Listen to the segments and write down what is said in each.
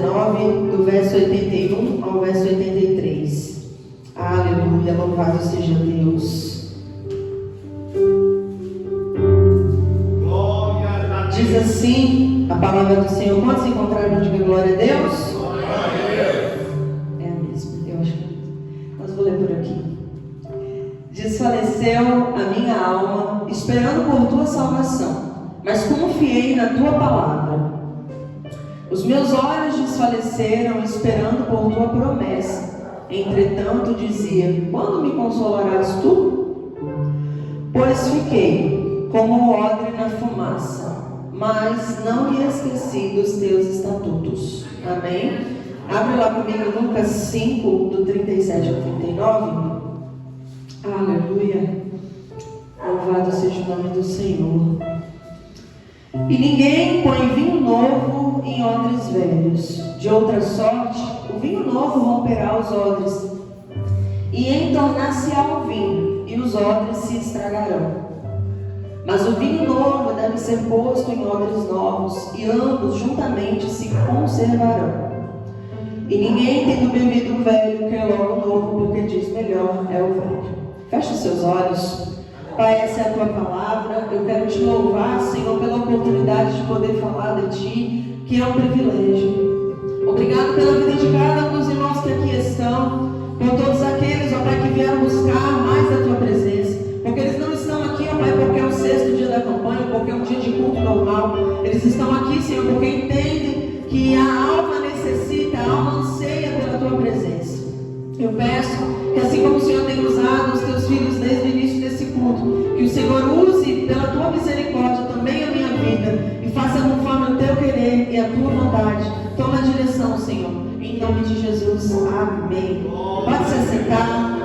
19, do verso 81 ao verso 83. Aleluia, louvado seja Deus. Diz assim a palavra do Senhor. Quantos encontraram? Diga glória a Deus. Glória a Deus. É mesmo, eu acho que... Mas vou ler por aqui. Desfaleceu a minha alma, esperando por tua salvação, mas confiei na tua palavra. Os meus olhos desfaleceram, esperando por tua promessa. Entretanto, dizia: quando me consolarás tu? Pois fiquei como odre na fumaça, mas não me esqueci dos teus estatutos. Amém? Abre lá comigo Lucas 5, do 37 ao 39. Aleluia. Louvado seja o nome do Senhor. E ninguém põe vinho novo em odres velhos. De outra sorte, o vinho novo romperá os odres, e entornar-se-á o vinho, e os odres se estragarão. Mas o vinho novo deve ser posto em odres novos, e ambos juntamente se conservarão. E ninguém, tendo bebido o velho, quer logo o novo, porque diz: melhor é o velho. Feche os seus olhos. Pai, essa é a tua palavra. Eu quero te louvar, Senhor, pela oportunidade de poder falar de ti, que é um privilégio. Obrigado pela vida de cada um dos irmãos que aqui estão, por todos aqueles, ó Pai, que vieram buscar mais da tua presença, porque eles não estão aqui, ó Pai, porque é o 6º dia da campanha, porque é um dia de culto normal. Eles estão aqui, Senhor, porque entendem que a alma necessita, a alma anseia pela tua presença. Eu peço que, assim como o Senhor tem usado os teus filhos desde o início desse culto, que o Senhor use pela tua misericórdia também a minha vida, e faça conforme o teu querer e a tua vontade. Toma a direção, Senhor, em nome de Jesus. Amém. Pode se assentar.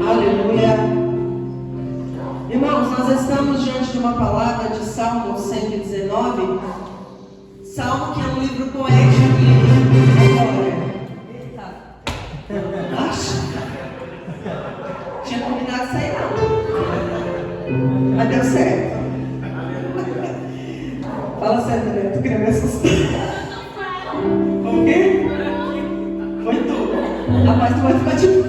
Aleluia. Irmãos, nós estamos diante de uma palavra de Salmo 119. Salmo que é um livro poético e glória. Tinha combinado sair não, mas deu certo. Fala sério, né? Tu queria me assustar. O quê? Foi tu. Rapaz, tu vai ficar tipo...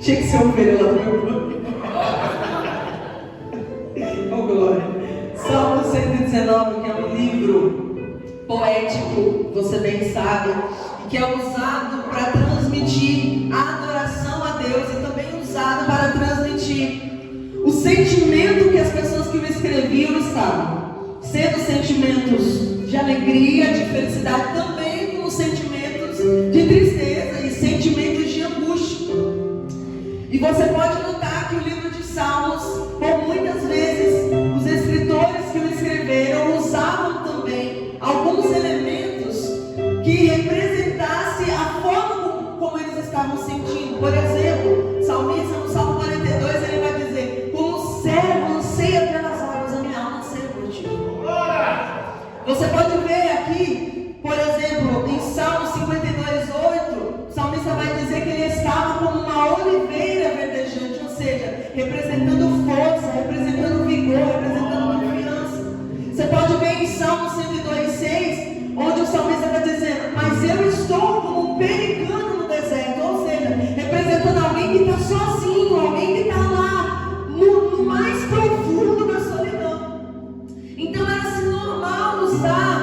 Tinha que ser ovelha lá no meu plano. Oh, glória. Salmo 119, que é um livro poético, você bem sabe, que é usado para transmitir a adoração a Deus e também usado para transmitir o sentimento que as pessoas que o escreviam estavam, sendo sentimentos de alegria, de felicidade, também como sentimentos de tristeza e sentimentos de angústia. E você pode notar que o livro de Salmos, por muitas vezes, os escritores que o escreveram usavam também alguns elementos que representasse a forma como eles estavam sentindo. Por exemplo, salmista no Salmo 42, ele vai dizer: como o servo anseia pelas águas, a minha alma anseia por ti. Você pode ver aqui, por exemplo, em Salmo 52:8, o salmista vai dizer que ele estava como uma oliveira verdejante, ou seja, representando força, representando vigor, representando confiança. Você pode ver em Salmo 102:6, onde o salmista está dizendo: mas eu estou como um pelicano no deserto, ou seja, representando alguém que está sozinho, alguém que está lá no mais profundo da solidão. Então era assim normal usar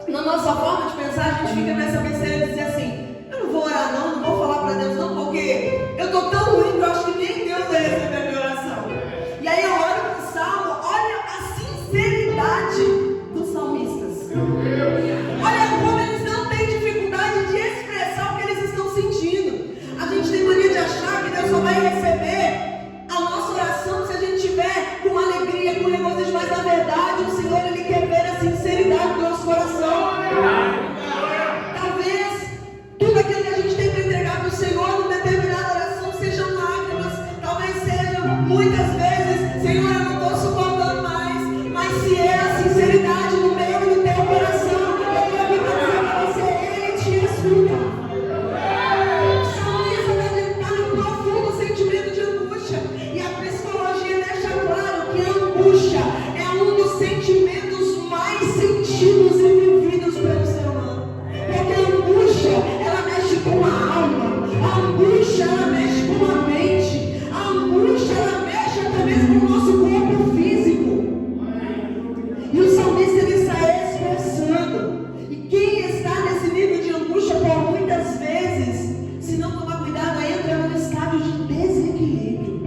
na nossa forma de pensar, a gente fica nessa besteira de dizer assim: eu não vou orar não vou falar para Deus não, porque eu estou tão ruim que eu acho que nem Deus vai receber a minha oração. E aí eu olho para o Salmo, olha a sinceridade dos salmistas. Olha como eles não têm dificuldade de expressar o que eles estão sentindo. A gente tem mania de achar que Deus só vai receber a nossa oração se a gente tiver com alegria, com regozijo, mas na verdade o Senhor, Ele quer ver a sinceridade do nosso coração. Talvez tudo aquilo que a gente tem para entregar para o Senhor numa determinada oração sejam lágrimas, talvez sejam muitas vezes: Senhor, eu não estou suportando mais. Mas se é a sinceridade no meio do teu coração, eu vou me dizer para você: Ele te escuta. É um dos sentimentos mais sentidos e vividos pelo ser humano. Porque a angústia, ela mexe com a alma. A angústia, ela mexe com a mente. A angústia, ela mexe até mesmo com o nosso corpo físico. E o salmista, ele está expressando. E quem está nesse nível de angústia, por muitas vezes, se não tomar cuidado, entra num estado de desequilíbrio.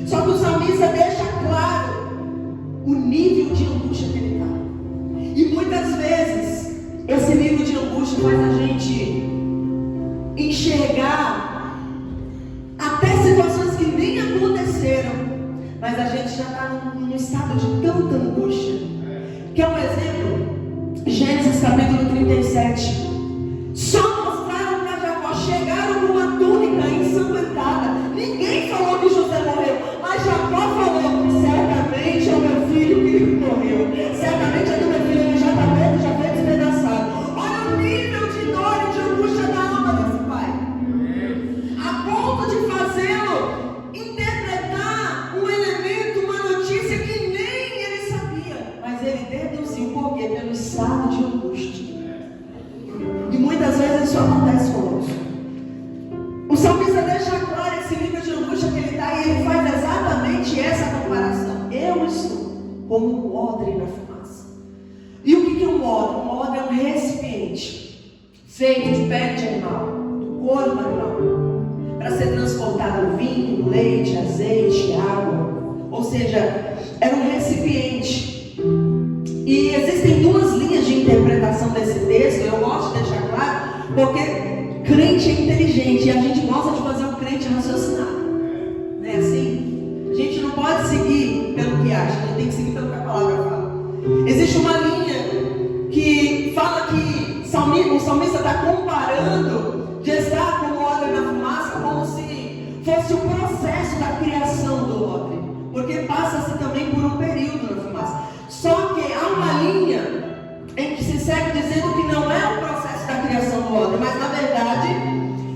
Só que o salmista deixa claro o nível de angústia que ele está. E muitas vezes esse nível de angústia faz a gente enxergar até situações que nem aconteceram, mas a gente já está num estado de tanta angústia. Quer um exemplo? Gênesis capítulo 37. Só mostraram para Jacó, chegaram com uma túnica ensanguentada. Ninguém falou que José morreu, mas Jacó falou: certamente é o meu filho que morreu. Certamente é do meu filho, ele já está morto, já foi despedaçado. Olha o nível de dor e de angústia da alma desse pai. A ponto de fazê-lo interpretar um elemento, uma notícia que nem ele sabia. Mas ele deduziu por quê? Pelo estado de angústia. E muitas vezes isso acontece conosco. O salmista deixa claro esse nível de angústia que ele está, e ele faz exatamente essa comparação. Eu estou como um odre na fumaça. E o que é um odre? Um odre é um recipiente feito de pele de animal, do couro do animal, para ser transportado vinho, leite, azeite, água. Ou seja, era um recipiente. E existem duas linhas de interpretação desse texto. Eu gosto de deixar claro, porque crente é inteligente e a gente gosta de fazer o crente raciocinar. Não é assim? A gente não pode seguir pelo que acha, a gente tem que seguir pelo que a palavra fala. Existe uma linha que fala que o salmista está comparando de estar como odre na fumaça como se fosse o processo da criação do odre, porque passa-se também por um período na fumaça. Só que há uma linha em que se segue dizendo que não é o processo da criação do odre, mas na verdade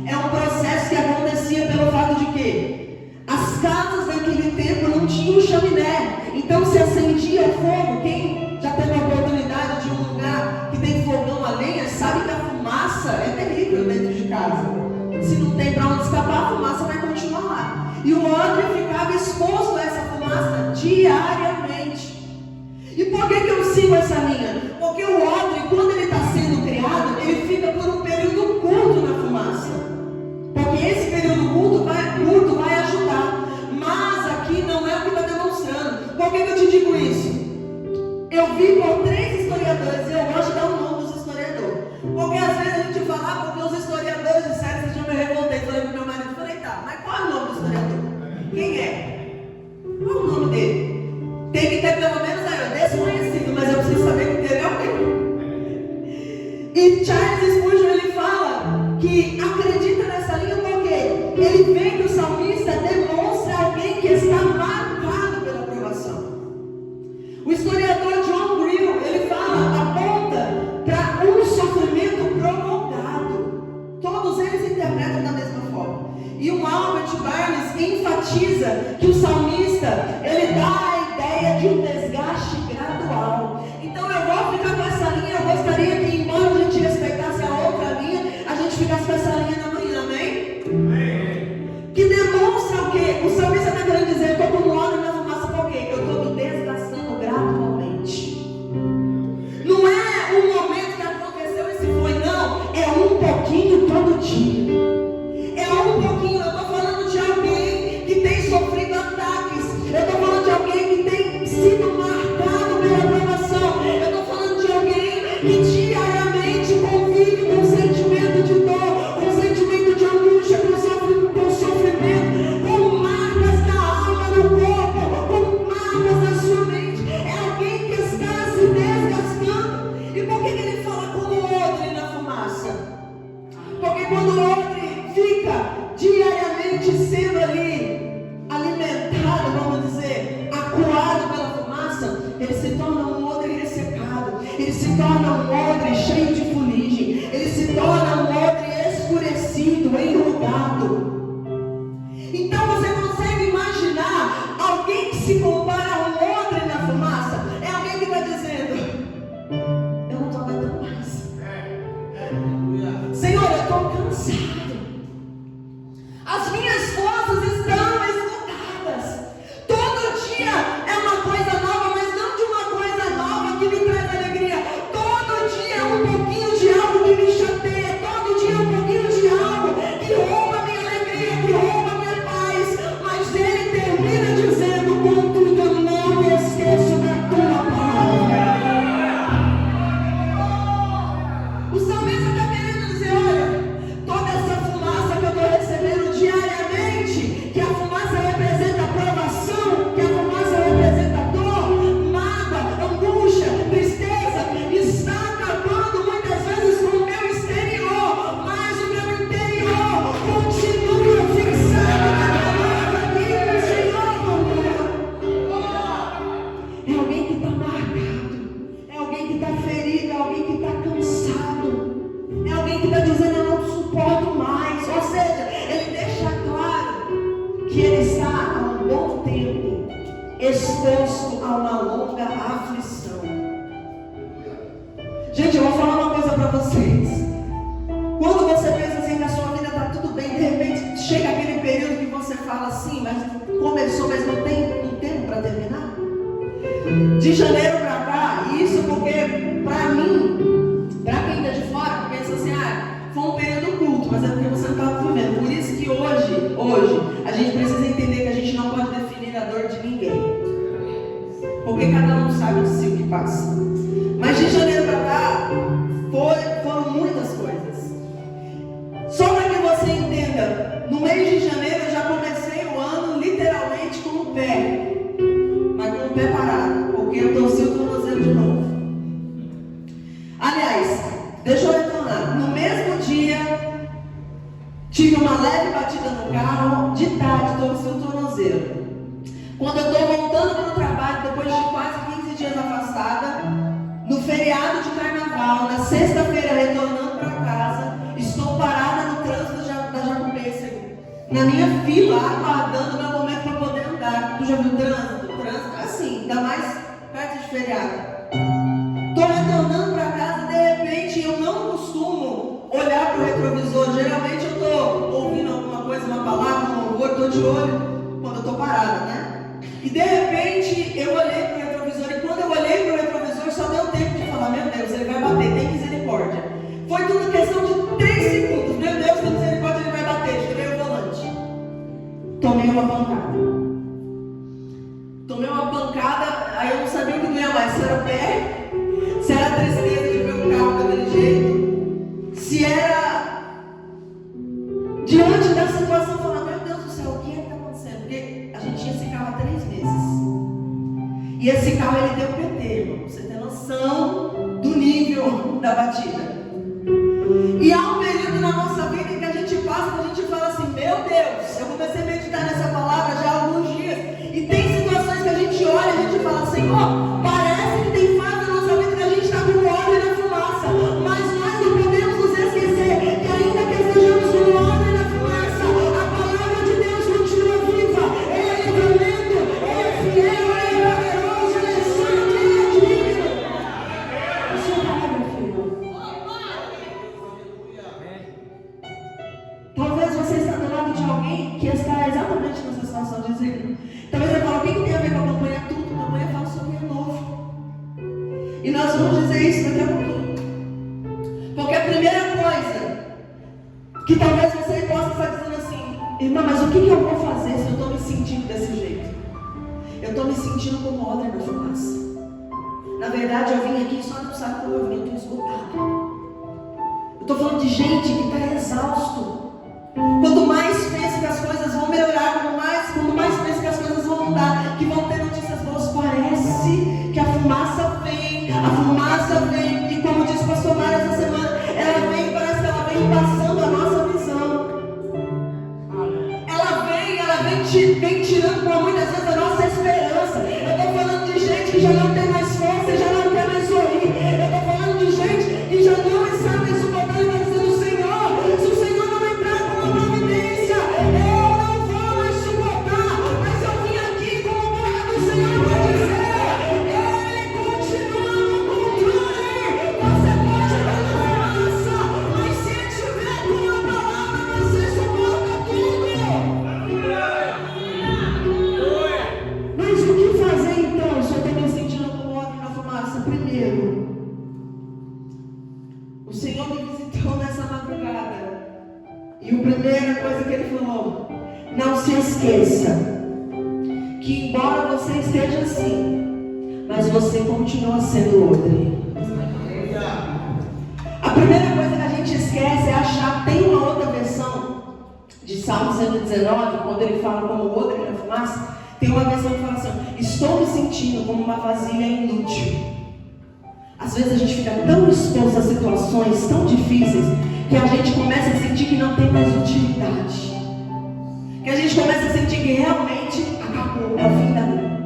é um processo que acontecia pelo fato de que as casas daquele tempo não tinham chaminé, então se acendia o fogo. Quem já teve a oportunidade de um lugar que tem fogão a lenha sabe que a fumaça é terrível dentro de casa. Se não tem para onde escapar, a fumaça vai continuar lá. E o odre ficava exposto a essa fumaça diariamente. E por que eu sigo essa linha? Porque o odre, quando ele está sendo criado, ele fica por um período curto na fumaça. Porque esse período curto vai ajudar. Mas aqui não é o que está demonstrando. Por que eu te digo isso? Eu vi por 3 historiadores, e eu gosto de dar o nome dos historiadores. Porque às vezes a gente fala, porque os historiadores disseram, que eu me revoltei. Falei pro meu marido, tá, mas qual é o nome do historiador? Quem é? Qual é o nome dele? Tem que ter pelo menos desconhecido, mas eu preciso saber que teve alguém. E Charles Spurgeon, ele fala que acredita nessa linha porque ele vê que o salmista demonstra alguém que está marcado pela aprovação. O historiador John Grill, ele aponta para um sofrimento prolongado. Todos eles interpretam da mesma forma. E o Albert Barnes enfatiza que o salmista, ele dá a ideia de um desgaste dia. É um pouquinho, eu estou falando de alguém que tem sofrido ataques. Eu estou falando de alguém que tem sido marcado pela provação. Eu estou falando de alguém que diariamente convive com sentimento de dor, com sentimento de angústia, com sofrimento, com marcas na alma, no corpo, com marcas na sua mente. É alguém que está se desgastando. E por que ele fala como odre na fumaça? Porque quando o odre fica diariamente sendo ali alimentado, vamos dizer, acuado pela fumaça, ele se torna um odre ressecado, ele se torna um odre cheio de fuligem, ele se torna um odre escurecido, enrugado. Então você consegue imaginar alguém que se compara a um odre na fumaça? É alguém que está dizendo: eu não estou aguentando mais. Senhor, eu estou cansado. As minhas forças estão esgotadas. Todo dia é uma coisa nova, mas não de uma coisa nova que me traz alegria. Todo dia é um pouquinho de algo que me chateia. Todo dia é um pouquinho de algo que rouba minha alegria, que rouba minha paz. Mas ele termina dizendo: contudo, eu não me esqueço da tua palavra. O salmista está querendo dizer: olha, toda essa fumaça que eu estou recebendo diariamente, que a fumaça representa provação, que a fumaça representa dor, mágoa, angústia, tristeza, está acabando muitas vezes com o meu exterior, mas o meu interior continua fixado na palavra do Senhor. É alguém que está marcado, é alguém que está ferido, é alguém que está cansado. É alguém que está dizendo: eu não suporto mais. Ou seja, ele deixa claro que ele está há um bom tempo exposto a uma longa aflição. Gente, eu vou falar uma coisa para vocês. Quando você pensa assim, na sua vida está tudo bem, de repente chega aquele período que você fala assim: mas começou, mas não tem um tempo para terminar? De janeiro para cá, isso porque para mim, para quem está de fora, pensa assim: foi um período curto, mas é porque você não estava vivendo. Por isso que hoje, a gente precisa entender que a gente não pode definir a dor de ninguém. Porque cada um sabe de si o que passa. Mas de janeiro para cá, foram muitas coisas. Só para que você entenda, no mês de janeiro eu já comecei o ano literalmente com o pé. Mas com o pé parado, porque eu torci o tornozelo de novo. Aliás, deixa eu retornar. No mesmo dia, tive uma leve batida no carro, de tarde torci o tornozelo. Quando eu estou voltando para o trabalho, depois de quase 15 dias afastada, no feriado de carnaval, na sexta-feira retornando para casa, estou parada no trânsito da Jacopêssego, na minha fila, aguardando o meu momento para poder andar. Tu já viu o trânsito? O trânsito é assim, ainda mais perto de feriado. Estou retornando para casa, de repente eu não costumo olhar para o retrovisor. Geralmente eu estou ouvindo alguma coisa, uma palavra, um louvor, estou de olho quando eu estou parada, né? E de repente eu olhei para o retrovisor, e quando eu olhei para o retrovisor só deu tempo de falar: meu Deus, ele vai bater, tem misericórdia. Foi tudo questão de 3 segundos. Meu Deus, tem misericórdia, ele vai bater. Tirei o volante. Tomei uma pancada, aí eu não sabia o que doía mais, se era o pé, se era a tristeza de ver o carro daquele jeito, se era diante da situação, falar: meu Deus do céu, o que é que está acontecendo? Porque a gente tinha esse carro há 3 meses, e esse carro ele deu PT, irmão, pra você ter noção do nível da batida. E há um período na nossa vida em que a gente passa, que a gente fala assim: meu Deus, eu comecei a meditar nessa palavra já há alguns dias, e tem situações que a gente olha e a gente fala: Senhor, parece que tem fase na nossa vida que a gente está com o óleo na fumaça, mas nós não podemos nos esquecer que ainda que estejamos com o óleo na fumaça, a palavra de Deus continua viva. Ele é tremendo, ele é fiel, ele é poderoso, ele é santo, ele é digno. A sua palavra, filho. Talvez você está do lado de alguém que está exatamente nessa situação, dizendo: talvez ele fale: o que tem a ver com a campanha? Tudo, a campanha fala sobre o novo. E nós vamos dizer isso daqui a pouquinho. Porque a primeira coisa Que talvez você possa estar dizendo assim: irmã, mas o que eu vou fazer se eu estou me sentindo desse jeito? Eu estou me sentindo como odre na fumaça. Na verdade, eu vim aqui só não sabe como eu vim, eu estou esgotado. Eu estou falando de gente que está exausto. Quanto mais pensa que as coisas vão melhorar, quanto mais pensa que as coisas vão mudar, que vão ter notícias boas, parece que a fumaça vem, e como disse o pastor Mário essa semana, ela vem, parece que ela vem passando a nossa visão. Vem tirando por muitas vezes a nossa esperança. Eu estou falando de gente que já não tem mais força, já não quer mais sorrir. Eu estou falando de gente que já não está mais suportando e está dizendo: Senhor, se o Senhor não entrar com uma providência, eu não vou mais suportar. Mas eu vim aqui como boca do Senhor para dizer: Ele continua no controle. Você pode estar na fumaça, mas se Ele estiver com a palavra, você suporta tudo. Mas o que fazer então se eu estou me sentindo como odre na fumaça? Primeiro, o Senhor me visitou nessa madrugada e a primeira coisa que Ele falou: não se esqueça que embora você esteja assim, mas você continua sendo odre. A primeira coisa que a gente esquece é achar. Tem uma outra versão de Salmo 119, quando ele fala como odre na fumaça. Tem uma versão que fala assim: estou me sentindo como uma vasilha inútil. Às vezes a gente fica tão exposto a situações tão difíceis que a gente começa a sentir que não tem mais utilidade, que a gente começa a sentir que realmente acabou, é o fim da vida.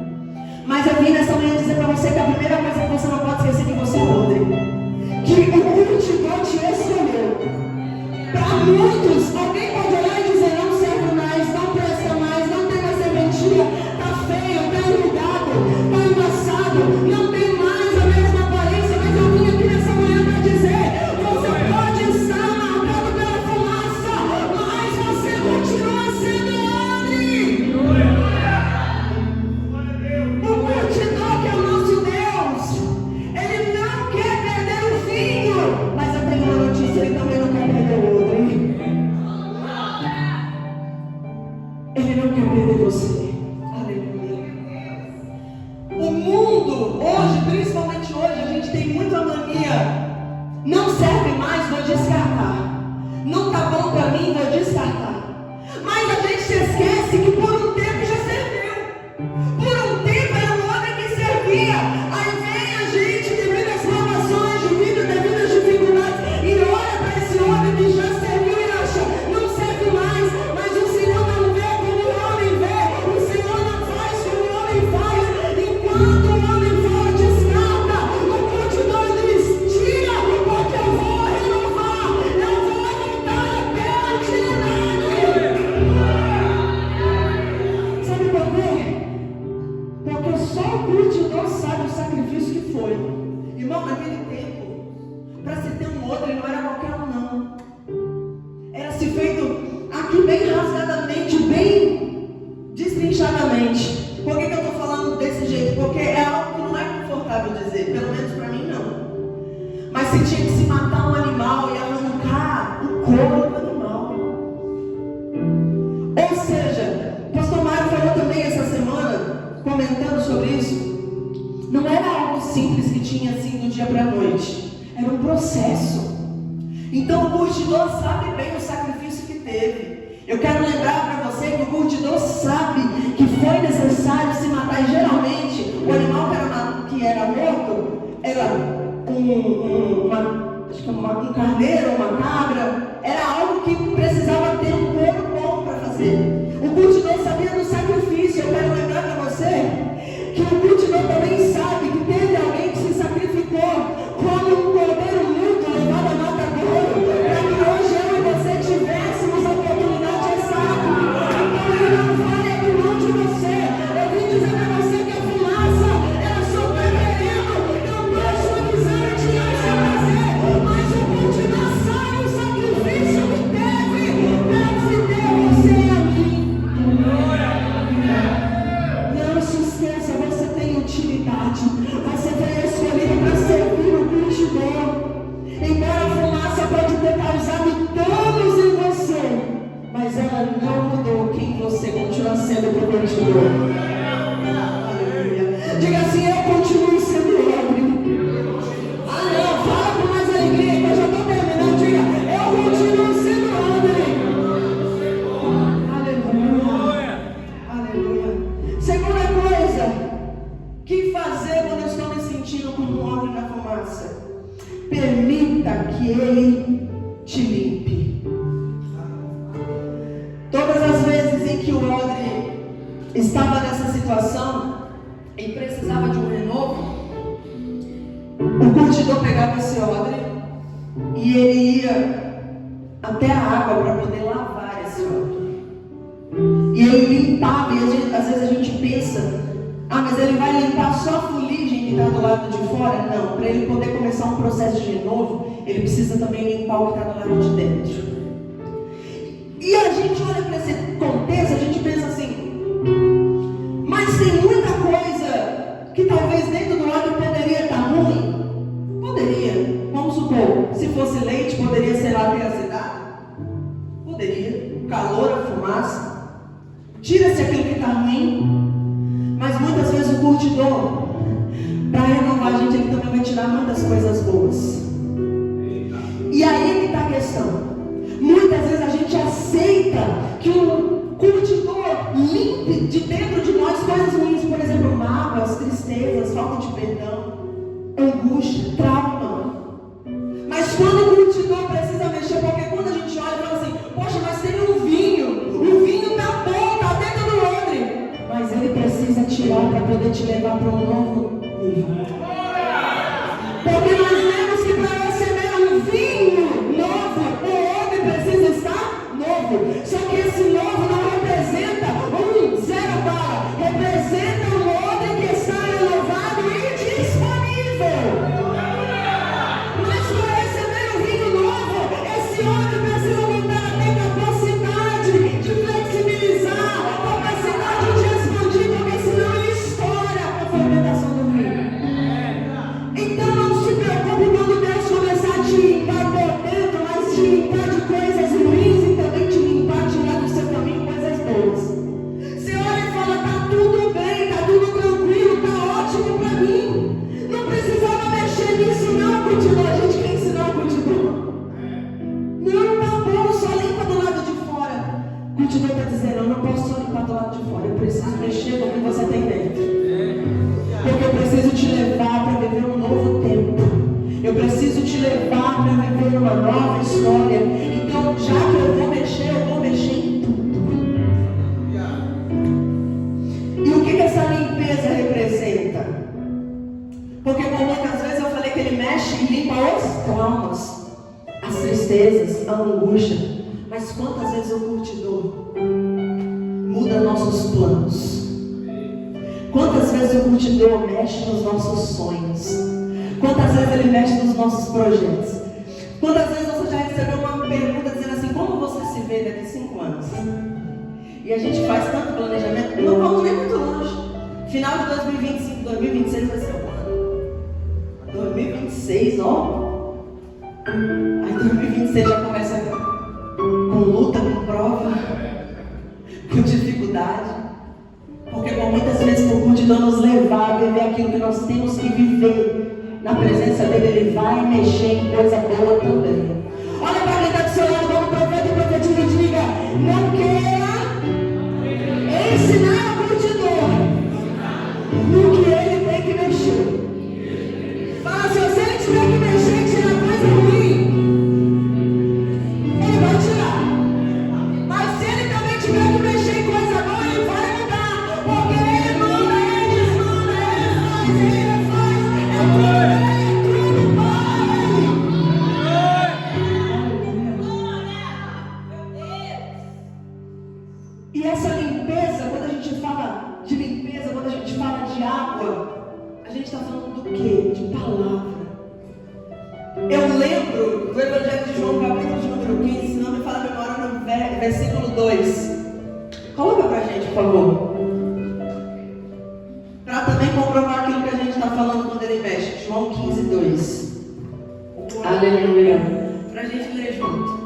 Mas eu vim nessa manhã dizer para você que a primeira coisa que você não pode esquecer é que você é odre, que o multidão te escolheu. Para muitos, alguém pode olhar e dizer: não serve mais, não presta mais, não tem mais serventia, está feio, está enrugado, está embaçado, não tem mais a mesma aparência. Mas eu vim aqui nessa manhã para dizer: você pode estar marcado pela fumaça, mas você continua sendo odre. O multidão que é o nosso Deus, Ele não quer perder o vinho, mas eu tenho uma notícia: Ele também não quer perder o odre. Ele não quer perder você. Aleluia. O mundo hoje, principalmente hoje, a gente tem muita mania. Não serve mais, vou descartar. Não tá bom para mim, vou descartar. Mas a gente se esquece que por um tempo já serviu. Por um tempo era um homem que servia. Aí vem a gente, devido às provações de vida, devido às dificuldades, e olha para esse homem que já serviu e acha: não serve mais. Mas o Senhor não vê como o homem vê. O Senhor não faz como o homem faz. Enquanto o homem fala, descarta. No multidão diz: tira, porque eu vou renovar. Eu vou voltar até a eternidade. Sabe por quê? Porque só o multidão sabe o sacrifício que foi. Irmão, naquele tempo, para se ter um odre não era qualquer um, não. Era se feito aqui bem rasgadamente, bem destrinchadamente. Por que eu estou falando desse jeito? Porque é algo que não é confortável dizer, pelo menos para mim não. Mas se tinha que se matar um animal e arrancar o couro do animal. Ou seja, o pastor Mário falou também essa semana, comentando sobre isso. Não era algo simples que tinha assim do dia para a noite. Era um processo. Então o curtidor sabe bem o sacrifício que teve. Eu quero lembrar para você que o curtidor sabe que foi necessário se matar. E geralmente o animal que era morto era um carneiro, uma cabra. Era algo que precisava ter um couro bom para fazer. O curtidor sabia do sacrifício. Eu quero lembrar para você que o curtidor também sabe que teve alguém que se sacrificou como um cordeiro muito levado a matadouro, para que hoje eu e você tivéssemos a oportunidade exata. Então ele não vai abrir mão de você. Eu vim dizer para você que a fumaça, ela só está querendo que Ele te limpe. Todas as vezes em que o odre estava nessa situação e precisava de um renovo, o curtidor pegava esse odre e ele ia até a água para poder lavar esse odre. E ele limpava, e às vezes a gente pensa, mas ele vai limpar só a fuligem que está do lado de fora? Não, para ele poder começar um processo de renovo, ele precisa também limpar o que está do lado de dentro. E a gente olha para esse contexto, a gente pensa assim, mas tem muita coisa que talvez dentro do lado poderia estar ruim. Poderia, vamos supor, se fosse leite, poderia ser lá bem azedado? Poderia, o calor, a fumaça. Tira-se aquilo que está ruim, mas muitas vezes o curtidor, para renovar a gente, ele também vai tirar muitas coisas boas. E aí que está a questão. Muitas vezes a gente aceita que o curtidor limpe de dentro de nós coisas ruins, por exemplo, mágoas, tristezas, falta de perdão, angústia, trauma. Mas quando o curtidor precisa mexer, porque quando a gente olha e fala assim, poxa, mas tem um vinho, o vinho está bom, está dentro do odre, mas ele precisa tirar para poder te levar para um novo nível. Porque nós vemos que para receber um vinho novo, o odre precisa estar novo. Só que esse novo não representa um zero bala, representa um odre que está renovado e disponível. Mas para receber um vinho novo, esse odre precisa voltar a ter capacidade de flexibilizar, capacidade de expandir, porque senão ele estoura a fermentação do vinho. Então não se preocupe quando Deus começar a te limpar por dentro, mas te limpar de coisas ruins e também te limpar, tirar do seu caminho coisas boas. Você olha e fala, tá tudo bem, tá tudo tranquilo, tá ótimo pra mim. Não precisava mexer nisso não, curtidor. A gente quer ensinar o curtidor. Não, tá bom, só limpa do lado de fora. O curtidor está dizendo, eu não posso só limpar do lado de fora, eu preciso mexer no que você tem dentro. Porque eu preciso te levar para viver um novo tempo. Eu preciso te levar para viver uma nova história. Então, já que eu vou mexer em tudo. E o que essa limpeza representa? Porque por muitas vezes eu falei que ele mexe e limpa os traumas, as tristezas, a angústia. Mas quantas vezes o curtidor muda nossos planos? Quantas vezes o curtidor mexe nos nossos sonhos? Quantas vezes ele mexe nos nossos projetos? Quantas vezes você já recebeu uma pergunta dizendo assim, como você se vê daqui a 5 anos? E a gente faz tanto planejamento, não vamos nem muito longe. Final de 2025, 2026 vai ser o ano. 2026, ó. Aí 2026 já começa com luta, com prova, com dificuldade. Porque por muitas vezes o curtidor nos levar a viver aquilo que nós temos que viver na presença dele, ele vai mexer em coisa boa também. Olha para quem está do seu lado, como profeta e profetiza, e diga, não queira ensinar o curtidor no que ele tem que mexer. Fala assim, se ele tiver que mexer e tirar coisa ruim, ele vai tirar. Mas se ele também tiver que mexer em coisa boa, ele vai mudar. Porque ele manda, ele desmanda, ele faz, é tudo para ele. E essa limpeza, quando a gente fala de limpeza, quando a gente fala de água, a gente está falando do quê? De palavra. Eu lembro do Evangelho de João, capítulo de número 15, se não me fala a memória, no versículo 2. Coloca pra gente, por favor. Para também comprovar aquilo que a gente está falando quando ele mexe. João 15, 2. Aleluia. Para a gente ler junto.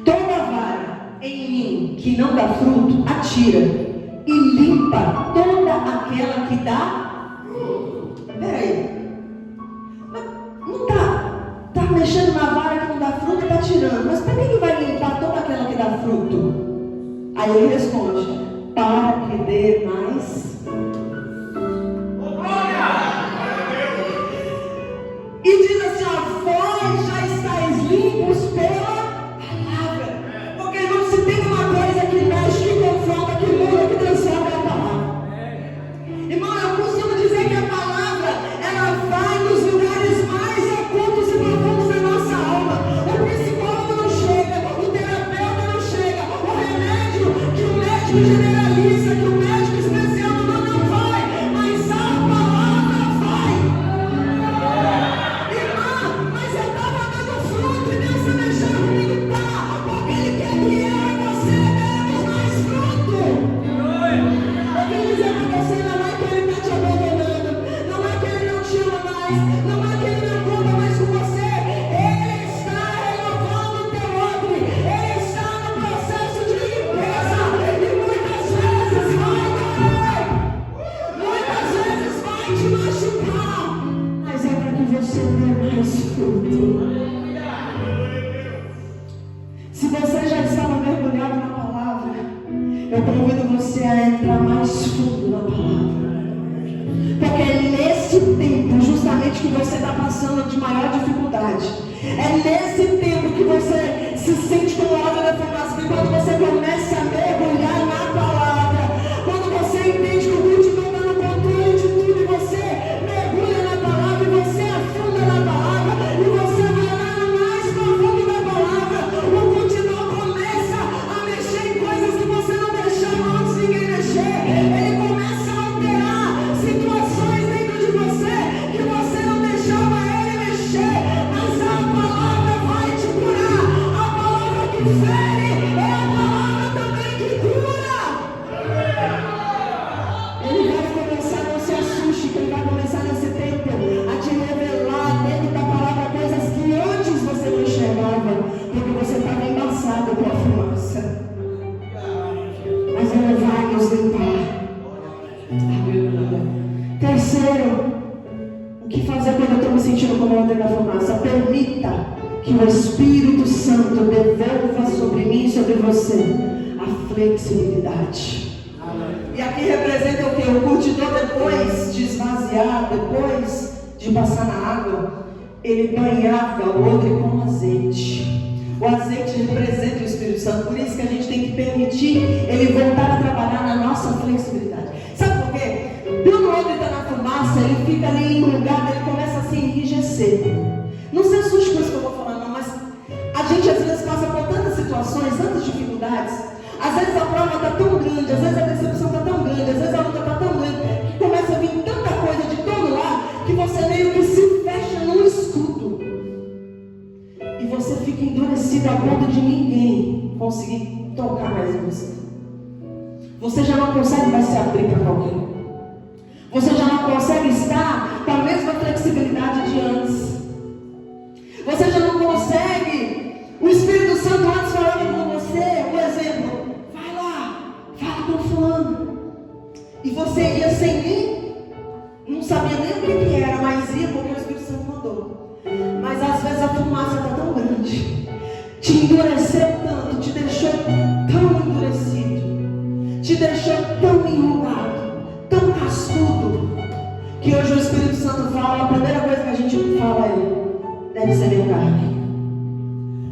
Toda vara em mim que não dá fruto, atira. E limpa toda aquela que dá fruto. Peraí. Não tá mexendo na vara que não dá fruto e está tirando. Mas para que vai limpar toda aquela que dá fruto? Aí ele responde, para que dê mais. E diz assim, vós já estáis limpos dê mais fruto. Se você já estava mergulhado na palavra, eu convido você a entrar mais fundo na palavra. Porque é nesse tempo justamente que você está passando de maior dificuldade. É nesse tempo que você se sente com o óleo da fumaça. E quando você começa a mergulhar na palavra, quando você entende que o multidão está no controle de tudo, e você mergulha na palavra, e você afunda na palavra, e você vai lá no mais profundo da palavra, o multidão começa a mexer em coisas que você não deixava antes ninguém mexer. Ele começa a alterar situações dentro de você que você não deixava ele mexer. Mas a palavra vai te curar. A palavra que fere é a palavra também que cura. Ele vai começar, não se assuste, que ele vai começar nesse tempo a te revelar dentro da palavra coisas que antes você não enxergava, porque você estava embaçado com a fumaça. Mas ele vai nos limpar. Terceiro, o que fazer quando eu estou me sentindo como ontem da fumaça? Permita que o Espírito Santo devolva sobre mim e sobre você a flexibilidade. E aqui representa o que? O curtidor, depois de esvaziar, depois de passar na água, ele banhava o odre com azeite. O azeite representa o Espírito Santo, por isso que a gente tem que permitir ele voltar a trabalhar na nossa flexibilidade. Sabe por quê? Quando o odre está na fumaça, ele fica ali enrugado, ele começa a se enrijecer. Não se assuste com isso que eu vou falar, não, mas a gente às vezes passa por tantas situações, tantas dificuldades. Às vezes a prova está tão grande, às vezes a decepção está tão grande, às vezes a luta está tão grande, que começa a vir tanta coisa de todo lado, que você meio que se fecha num escudo. E você fica endurecido a ponto de ninguém conseguir tocar mais em você. Você já não consegue mais se abrir para qualquer um. Você já não consegue estar com a mesma flexibilidade de antes. Você já não consegue. O Espírito Santo antes falava com você, por exemplo, vai lá, fala com fulano. E você ia sem nem, não sabia nem o que era, mas ia porque o Espírito Santo mandou. Mas às vezes a fumaça está tão grande, te endureceu tanto, te deixou tão endurecido, te deixou tão enrugado, tão cascudo, que hoje o Espírito Santo fala, a primeira coisa que a gente fala é, deve ser minha carne.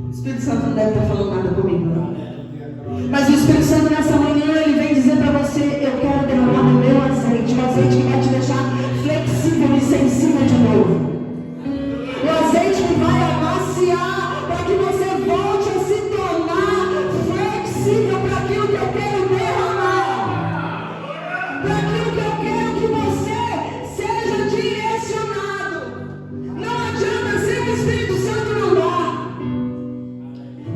O Espírito Santo não deve estar falando nada comigo, não. Mas o Espírito Santo nessa manhã, ele vem dizer para você, eu quero derramar no meu azeite, o azeite que vai te deixar flexível e sensível de novo. O azeite que vai amaciar para que você volte a se tornar flexível para aquilo que eu quero derramar. Para aquilo que eu quero que você seja direcionado. Não adianta ser o Espírito Santo não dá.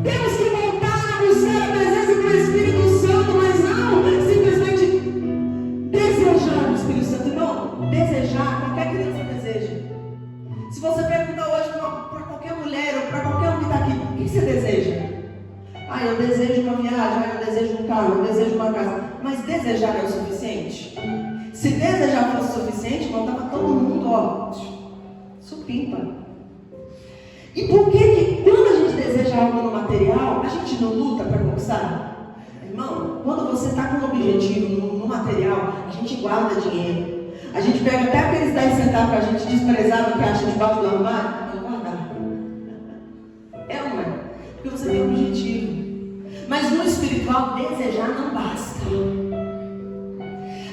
Temos que voltar a buscar a presença do Espírito Santo, mas não simplesmente desejar o Espírito Santo. Não, desejar, qualquer criança deseja. Se você perguntar hoje para qualquer mulher ou para qualquer um que está aqui, o que você deseja? Ah, eu desejo uma viagem, eu desejo um carro, eu desejo uma casa. Mas desejar é o suficiente? Se desejar fosse o suficiente, irmão, estava todo mundo, ó, supimpa. E por que quando a gente deseja algo no material, a gente não luta para conquistar? Irmão, quando você está com um objetivo no material, a gente guarda dinheiro. A gente pega até aqueles 10 centavos que a gente desprezava, que acha debaixo do armário, para guardar. É ou não é? Porque você tem um objetivo. Mas no espiritual, desejar não basta.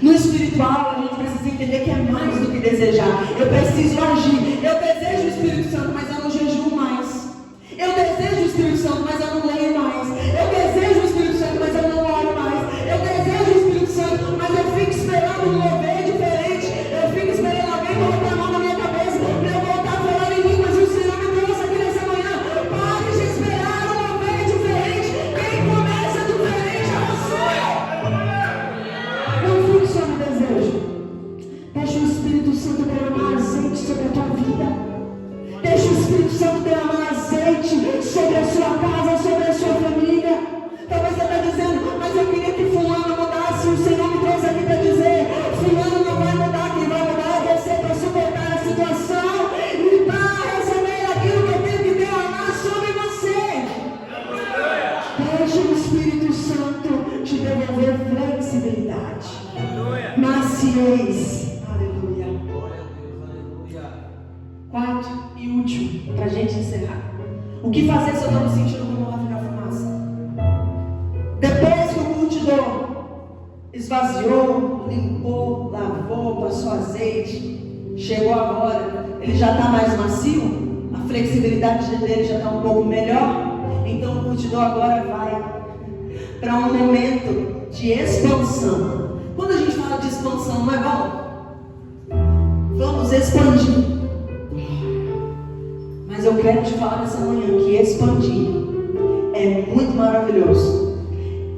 No espiritual, a gente precisa entender que é mais do que desejar. Eu preciso agir. Eu desejo o Espírito Santo, mas eu não jejuo mais. Eu desejo o Espírito Santo, mas eu não leio mais. Eu desejo o Espírito Santo, mas eu não oro mais. Eu desejo o Espírito Santo, mas eu fico esperando um mover diferente. Eu fico esperando alguém colocar a mão na minha cabeça para eu voltar a falar em línguas. E o Senhor me trouxe aqui nessa manhã. Pare de esperar um mover diferente. Quem começa diferente é você. Não fique só no desejo. Deixa o Espírito Santo derramar azeite sobre a tua vida. Deixa o Espírito Santo derramar azeite sobre a sua casa, sobre a sua família. Talvez você está dizendo, mas eu queria que fulano mudasse. O Senhor me trouxe aqui para dizer, fulano não vai mudar, quem vai mudar é você para suportar a situação e dar Para a gente encerrar. O que fazer se eu estou me sentindo como uma fumaça? Depois que o curtidor esvaziou, limpou, lavou, passou azeite, chegou agora, ele já está mais macio, a flexibilidade dele já está um pouco melhor, então o curtidor agora vai para um momento de expansão. Quando a gente fala de expansão, não é bom? Vamos expandir. Mas eu quero te falar nessa manhã que expandir é muito maravilhoso,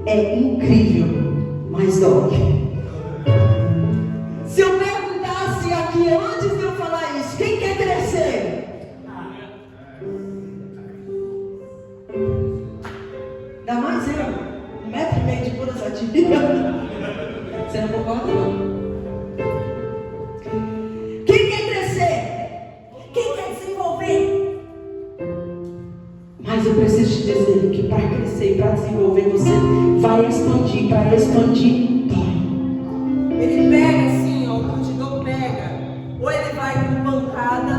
é incrível, mas dói. Se eu perguntasse aqui antes de eu falar isso, quem quer crescer? Ainda mais eu, 1,5 metro de pura sadia. Você não concorda, não? Quem quer crescer? Quem quer desenvolver? Mas eu preciso te dizer que para crescer e para desenvolver você vai expandir. Para expandir, dói. Ele pega assim, ó, o curtidor pega. Ou ele vai com pancada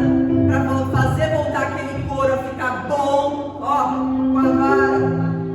para fazer voltar aquele couro a ficar bom, ó, com a vara.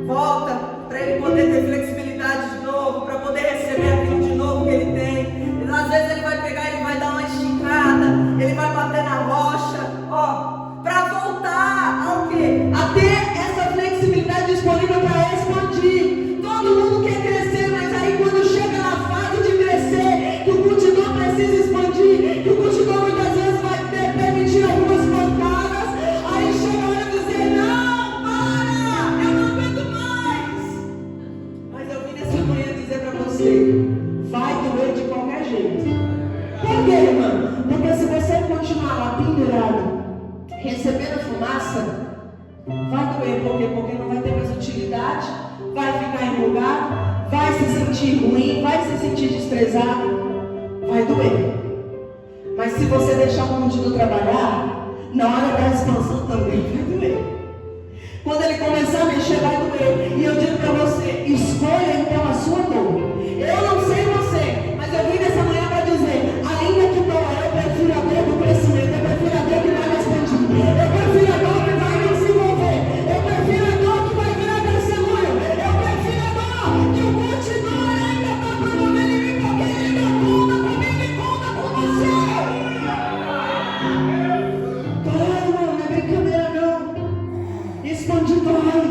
Volta para ele poder ter flexibilidade de novo, para poder receber aquilo de novo que ele tem. E, às vezes ele vai pegar, ele vai dar uma esticada, ele vai bater na rocha, ó, para voltar ao quê? A ter essa flexibilidade disponível para expandir. Todo mundo quer crescer, mas aí quando chega na fase de crescer, que o curtidor precisa expandir, que o curtidor muitas vezes vai permitir algumas pancadas, aí chega a hora de dizer, não, para, eu não aguento mais. Mas eu vim nessa manhã dizer para você, vai doer de qualquer jeito. Por quê, irmã? Porque se você continuar lá pendurado, recebendo fumaça, vai doer. Por quê? Porque não vai ter mais utilidade, vai ficar enrugado, vai se sentir ruim, vai se sentir desprezado, vai doer. Mas se você deixar o curtidor trabalhar, na hora da expansão também vai doer. Quando ele começar a mexer, vai doer. E eu digo para você, escolha então a sua dor. Eu não sei você, mas eu vim nessa manhã para dizer, ainda que doa, eu prefiro a dor do crescimento, eu prefiro a dor que vai me expandir, eu prefiro a dor que vai me desenvolver, eu prefiro a dor que vai virar testemunho, eu prefiro a dor que o curtidor ainda está promovendo em mim, porque ele ainda conta comigo e conta com você. Dói, não é brincadeira não. Expandir dói.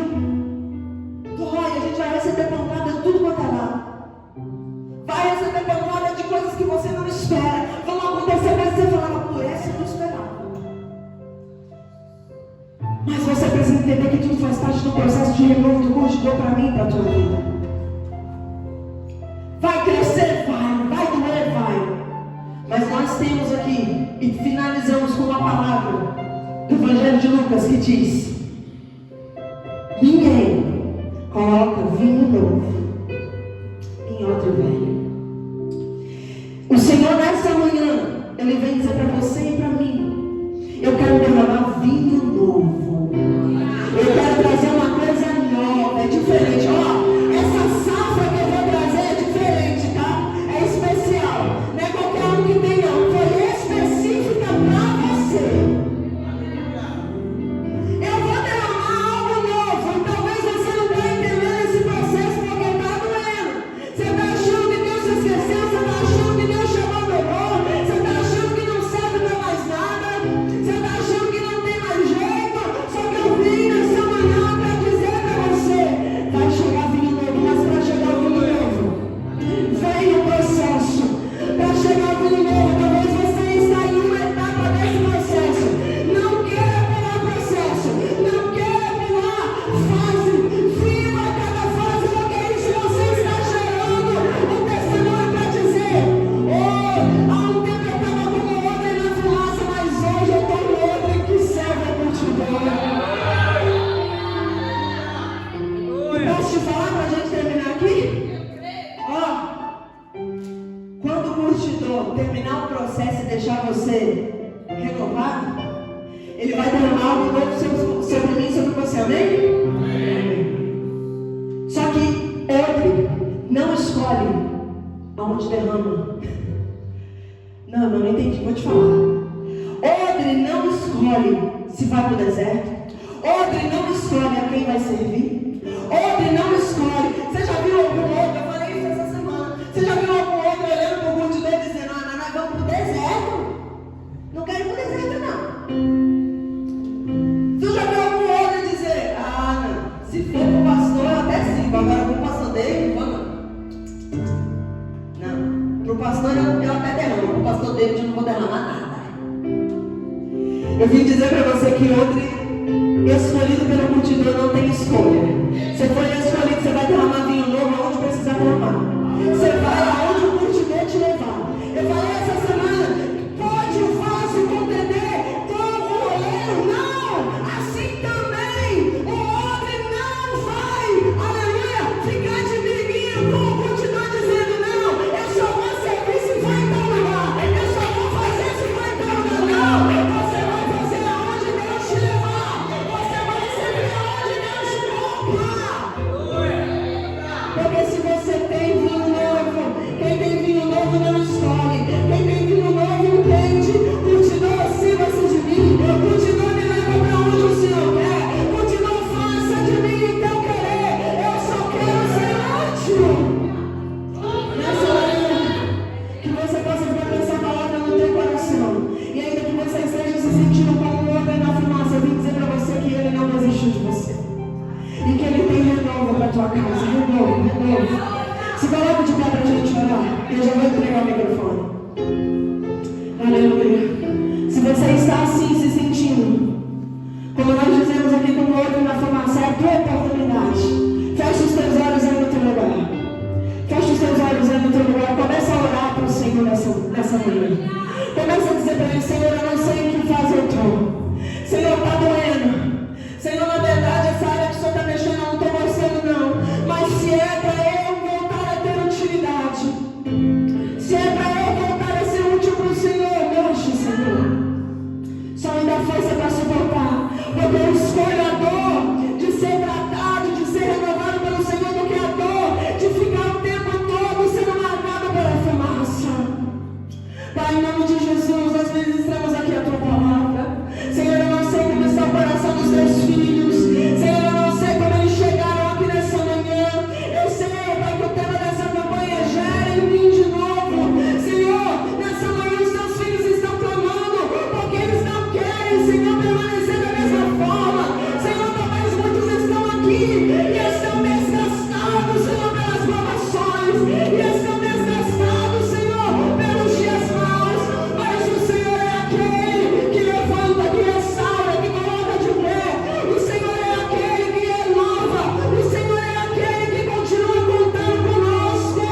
Dói, a gente vai receber pancada de tudo quanto é lado. Vai receber pancada de coisas que você não espera. Vão acontecer, mas você falava, por essa eu não esperava. Mas você precisa entender que tudo faz parte do processo de renovo do curtidor para mim e para a tua vida. Vai crescer, vai doer, vai. Mas nós temos aqui, e finalizamos com uma palavra do Evangelho de Lucas que diz: ninguém coloca vinho novo em odre velho. O Senhor nessa manhã, Ele vem dizer para você e para mim, eu quero derramar vinho novo. Eu quero trazer uma coisa nova, é diferente. Ó, essa safra que eu vou trazer é diferente, tá? É especial. Não é qualquer um que tem não. Foi específica para você. Eu vou derramar algo novo. E talvez você não está entendendo esse processo porque está doendo. Você está achando que Deus se esqueceu. Você está achando que Deus chamou o melhor. Você está achando que não serve para mais nada. Você está achando que não tem mais jeito. Só que eu vim nessa manhã para dizer para você: vai chegar vinho novo. Mas para chegar o vinho novo, vem o processo. Para chegar o vinho novo, talvez você está em uma etapa desse processo. Não queira pular processo. Não queira pular fase. Viva cada fase, porque isso você está gerando um testemunho para dizer: oh, há um tempo eu estava como outra na fumaça, mas hoje eu estou no outro e que serve a multidão. Posso te falar para a gente terminar aqui? Ó, quando o curtidor terminar o processo e deixar você renovado, ele vai derramar algo novo sobre mim e sobre você, amém? Só que ele não escolhe aonde derrama. Não entendi, vou te falar. Odre não escolhe escolhe se vai para o deserto. Odre não escolhe a quem vai servir. Odre não escolhe. Você já viu algum outro? Eu falei isso essa semana. Você já viu algum outro olhando para o multidão e dizendo: ah, nós vamos para o deserto? Não quero ir para o deserto, não. Você já viu algum outro dizer: ah, não, se for para o pastor, eu até sirvo. Agora para o pastor dele, não vou não. Não, para o pastor eu até derramo. Para o pastor David eu não vou derramar nada. Eu vim dizer para você que Odre escolhido pela multidão não tem escolha. Você foi escolhido, você vai derramar vinho novo aonde precisar derramar. Você vai aonde o multidão te levar. Eu falei essa semana: pode o vaso contender com o oleiro? Não! Assim também o Odre não vai, aleluia, ficar de biriguinha com a multidão dizendo: não, eu só vou servir se for em tal lugar, eu só vou fazer se for em tal lugar. Não, você vai fazer aonde Deus te levar. Você vai servir aonde Deus te colocar. Porque se você tem vinho novo, quem tem vinho novo não escolhe. Quem tem vinho novo entende. Multidão, sirva-se de mim. Multidão, me leva para onde o Senhor quer. Multidão, faça de mim o teu querer. Eu só quero ser útil. Nessa manhã, que você possa ver essa palavra no teu coração. E ainda que você esteja se sentindo como um homem na fumaça, eu vim dizer para você que Ele não desistiu de você. E que Ele tem renovo para a tua casa. Renovo. Se coloca de pé para a gente orar. Eu já vou entregar o microfone. Aleluia. Se você está assim se sentindo, como nós dizemos aqui com o outro na fumaça, é a tua oportunidade. Fecha os teus olhos aí no teu lugar. Fecha os teus olhos aí no teu lugar. Começa a orar para o Senhor nessa manhã. Começa a dizer para Ele: Senhor, eu não sei em que fase eu estou. Senhor, está doendo. Senhor, na verdade, essa área que o Senhor está mexendo, eu não estou gostando, não. Mas se é para eu voltar a ter utilidade, se é para eu voltar a ser útil para o Senhor, mexe, Senhor. Só me dá força para suportar. Porque eu escolho a dor de ser tratado, de ser renovado pelo Senhor, do que a dor de ficar o tempo todo sendo marcado pela fumaça. Pai, em nome de Jesus, nós ministramos aqui a tua palavra. Senhor, eu não sei como está o coração dos teus filhos. Senhor, eu não sei como eles chegaram aqui nessa manhã. Eu sei, Pai, que o tema dessa campanha gera em mim de novo. Senhor, nessa manhã os teus filhos estão clamando, porque eles não querem, Senhor, permanecer da mesma forma. Senhor, talvez muitos estão aqui e estão desgastados, Senhor, pelas provações, e estão desgastados, Senhor, pelos dias maus. Mas o Senhor é aquele que levanta, que restaura, que coloca de pé. O Senhor é aquele que renova. O Senhor é aquele que continua contando conosco.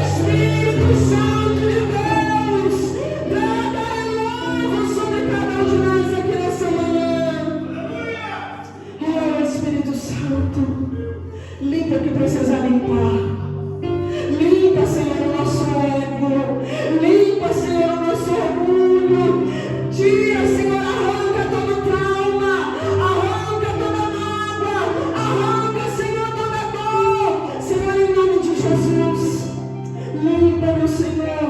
Espírito Santo de Deus, traga renovo sobre cada um de nós aqui nessa manhã. Oh, Espírito Santo, limpa o que precisa limpar. Limpa, Senhor, o nosso ego. Limpa, Senhor, o nosso orgulho. Tira, Senhor, arranca todo trauma. Arranca toda mágoa. Arranca, Senhor, toda dor. Senhor, em nome de Jesus, limpa-nos, Senhor.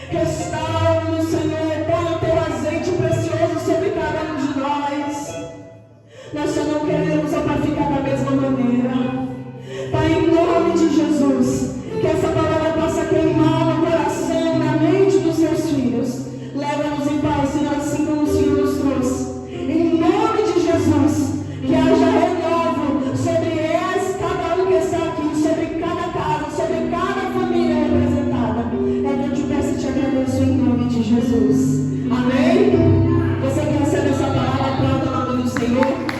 Restaura-nos, Senhor. Põe o teu azeite precioso sobre cada um de nós. Nós só não queremos só para ficar da mesma maneira. Pai, em nome de Jesus, que essa palavra possa queimar no coração, na mente dos seus filhos. Leva-nos em paz, Senhor, assim como o Senhor nos trouxe. Em nome de Jesus, que haja renovo sobre cada um que está aqui, sobre cada casa, sobre cada família representada. É que eu te peço e te agradeço em nome de Jesus. Amém? Você que recebe essa palavra, aplauda o nome do Senhor.